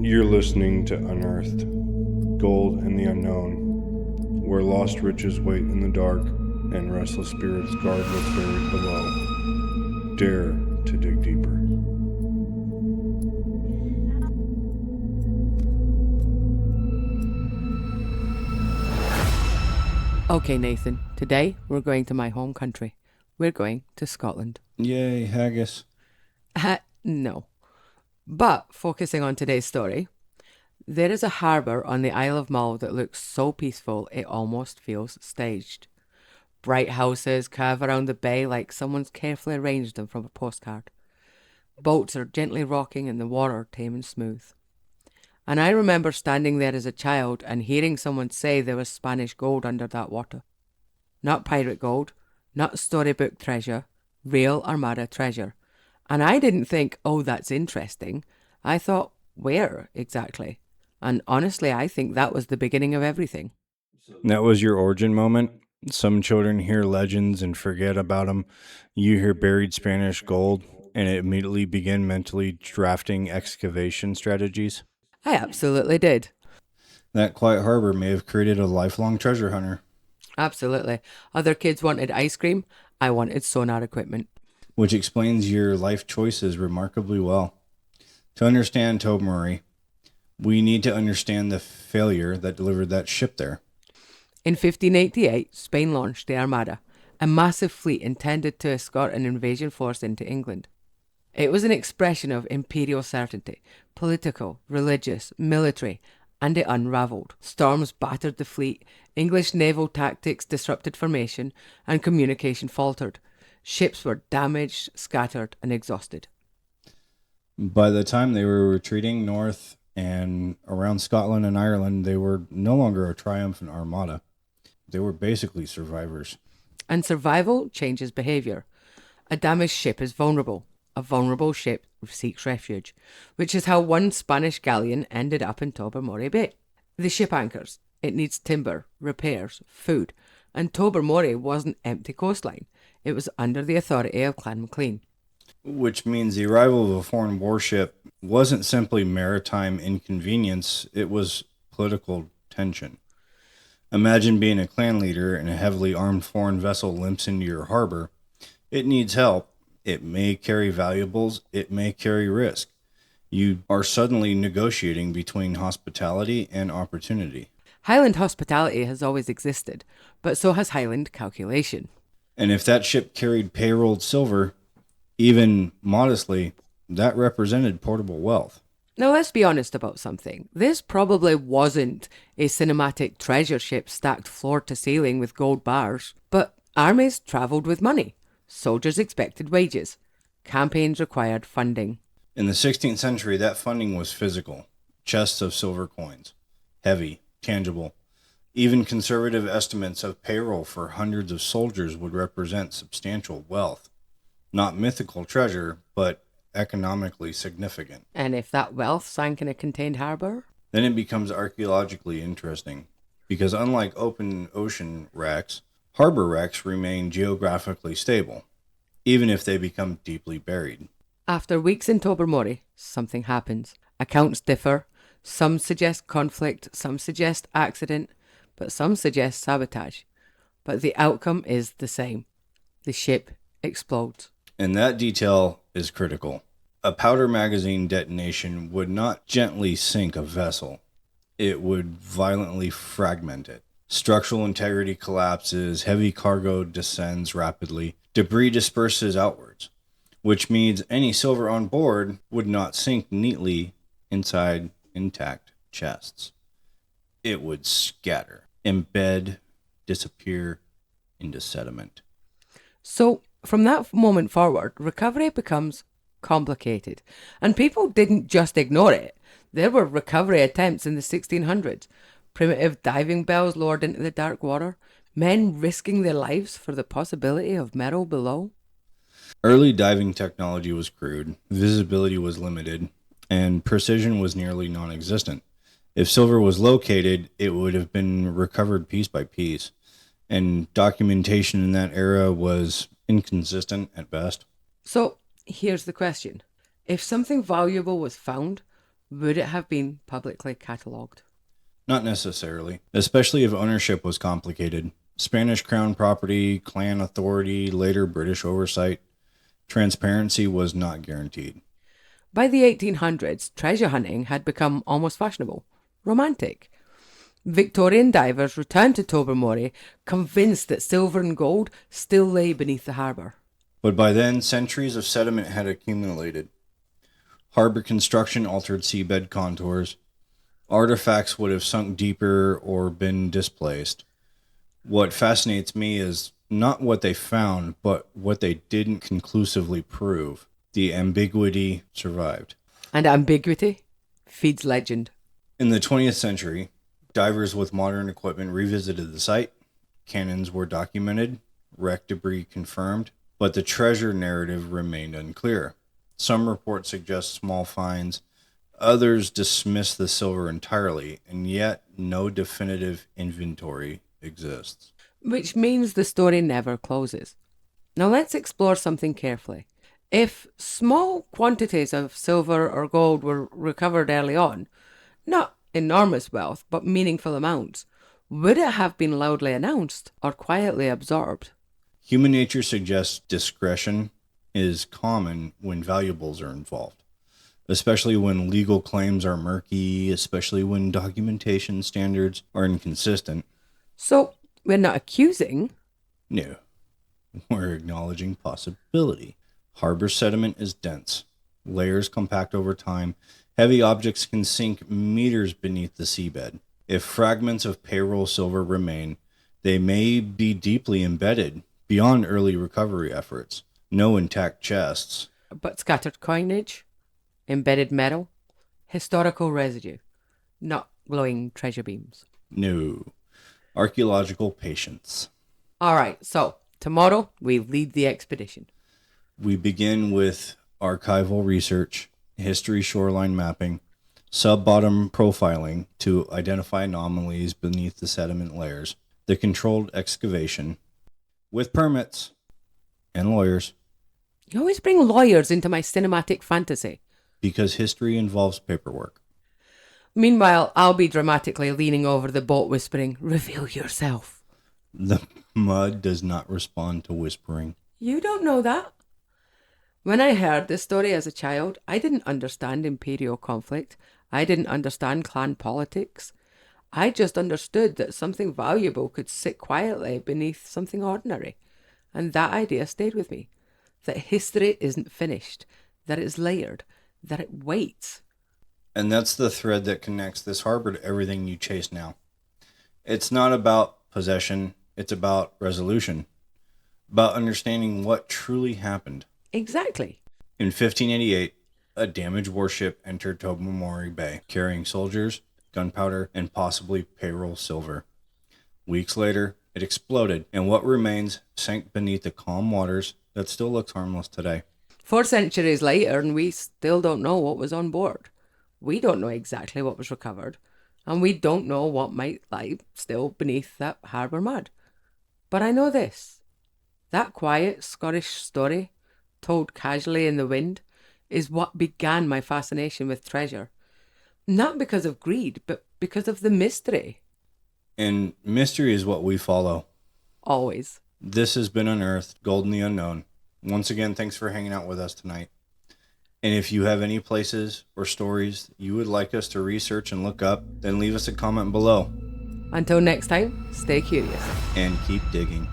You're listening to Unearthed, Gold and the Unknown, where lost riches wait in the dark and restless spirits guard what's buried below. Dare to dig deeper. Okay, Nathan, today we're going to my home country. We're going to Scotland. Yay, haggis. No. But focusing on today's story, there is a harbour on the Isle of Mull that looks so peaceful it almost feels staged. Bright houses curve around the bay like someone's carefully arranged them from a postcard. Boats are gently rocking and the water tame and smooth. And I remember standing there as a child and hearing someone say there was Spanish gold under that water. Not pirate gold, not storybook treasure, real Armada treasure. And I didn't think, oh, that's interesting. I thought, where exactly? And honestly, I think that was the beginning of everything. That was your origin moment? Some children hear legends and forget about them. You hear buried Spanish gold, and it immediately begin mentally drafting excavation strategies. I absolutely did. That quiet harbor may have created a lifelong treasure hunter. Absolutely. Other kids wanted ice cream. I wanted sonar equipment. Which explains your life choices remarkably well. To understand Tobermory, we need to understand the failure that delivered that ship there. In 1588, Spain launched the Armada, a massive fleet intended to escort an invasion force into England. It was an expression of imperial certainty, political, religious, military, and it unravelled. Storms battered the fleet, English naval tactics disrupted formation, and communication faltered. Ships were damaged, scattered, and exhausted. By the time they were retreating north and around Scotland and Ireland, they were no longer a triumphant armada. They were basically survivors. And survival changes behaviour. A damaged ship is vulnerable. A vulnerable ship seeks refuge, which is how one Spanish galleon ended up in Tobermory Bay. The ship anchors. It needs timber, repairs, food, and Tobermory wasn't empty coastline. It was under the authority of Clan MacLean. Which means the arrival of a foreign warship wasn't simply maritime inconvenience, it was political tension. Imagine being a clan leader and a heavily armed foreign vessel limps into your harbor. It needs help. It may carry valuables. It may carry risk. You are suddenly negotiating between hospitality and opportunity. Highland hospitality has always existed, but so has Highland calculation. And if that ship carried payrolled silver, even modestly, that represented portable wealth. Now let's be honest about something. This probably wasn't a cinematic treasure ship stacked floor to ceiling with gold bars, but armies travelled with money. Soldiers expected wages. Campaigns required funding. In the 16th century, that funding was physical. Chests of silver coins. Heavy, tangible. Even conservative estimates of payroll for hundreds of soldiers would represent substantial wealth. Not mythical treasure, but economically significant. And if that wealth sank in a contained harbour? Then it becomes archaeologically interesting. Because unlike open ocean wrecks, harbor wrecks remain geographically stable, even if they become deeply buried. After weeks in Tobermory, something happens. Accounts differ. Some suggest conflict, some suggest accident, but some suggest sabotage. But the outcome is the same. The ship explodes. And that detail is critical. A powder magazine detonation would not gently sink a vessel. It would violently fragment it. Structural integrity collapses, heavy cargo descends rapidly, debris disperses outwards, which means any silver on board would not sink neatly inside intact chests. It would scatter, embed, disappear into sediment. So, from that moment forward, recovery becomes complicated. And people didn't just ignore it. There were recovery attempts in the 1600s. Primitive diving bells lowered into the dark water. Men risking their lives for the possibility of metal below. Early diving technology was crude, visibility was limited, and precision was nearly non-existent. If silver was located, it would have been recovered piece by piece, and documentation in that era was inconsistent at best. So, here's the question. If something valuable was found, would it have been publicly catalogued? Not necessarily, especially if ownership was complicated. Spanish crown property, clan authority, later British oversight. Transparency was not guaranteed. By the 1800s, treasure hunting had become almost fashionable, romantic. Victorian divers returned to Tobermory, convinced that silver and gold still lay beneath the harbour. But by then, centuries of sediment had accumulated. Harbor construction altered seabed contours. Artifacts would have sunk deeper or been displaced. What fascinates me is not what they found, but what they didn't conclusively prove. The ambiguity survived. And ambiguity feeds legend. In the 20th century, divers with modern equipment revisited the site. Cannons were documented, wreck debris confirmed, but the treasure narrative remained unclear. Some reports suggest small finds, others dismiss the silver entirely, and yet no definitive inventory exists. Which means the story never closes. Now let's explore something carefully. If small quantities of silver or gold were recovered early on, not enormous wealth, but meaningful amounts, would it have been loudly announced or quietly absorbed? Human nature suggests discretion is common when valuables are involved, especially when legal claims are murky, especially when documentation standards are inconsistent. So, we're not accusing. No, we're acknowledging possibility. Harbor sediment is dense. Layers compact over time. Heavy objects can sink meters beneath the seabed. If fragments of payroll silver remain, they may be deeply embedded beyond early recovery efforts. No intact chests. But scattered coinage, embedded metal, historical residue, not glowing treasure beams. No. Archaeological patience. All right, so tomorrow we lead the expedition. We begin with archival research, history shoreline mapping, sub-bottom profiling to identify anomalies beneath the sediment layers, the controlled excavation, with permits and lawyers. You always bring lawyers into my cinematic fantasy. Because history involves paperwork. Meanwhile, I'll be dramatically leaning over the boat whispering, "Reveal yourself." The mud does not respond to whispering. You don't know that. When I heard this story as a child, I didn't understand imperial conflict. I didn't understand clan politics. I just understood that something valuable could sit quietly beneath something ordinary. And that idea stayed with me. That history isn't finished, that it's layered, that it waits. And that's the thread that connects this harbor to everything you chase now. It's not about possession, it's about resolution. About understanding what truly happened. Exactly. In 1588, a damaged warship entered Tobermory Bay, carrying soldiers, gunpowder, and possibly payroll silver. Weeks later, it exploded, and what remains sank beneath the calm waters that still looks harmless today. 4 centuries later, and we still don't know what was on board. We don't know exactly what was recovered, and we don't know what might lie still beneath that harbour mud. But I know this. That quiet Scottish story, told casually in the wind, is what began my fascination with treasure. Not because of greed, but because of the mystery. And mystery is what we follow. Always. This has been Unearthed, Gold in the Unknown. Once again, thanks for hanging out with us tonight. And if you have any places or stories you would like us to research and look up, then leave us a comment below. Until next time, stay curious. And keep digging.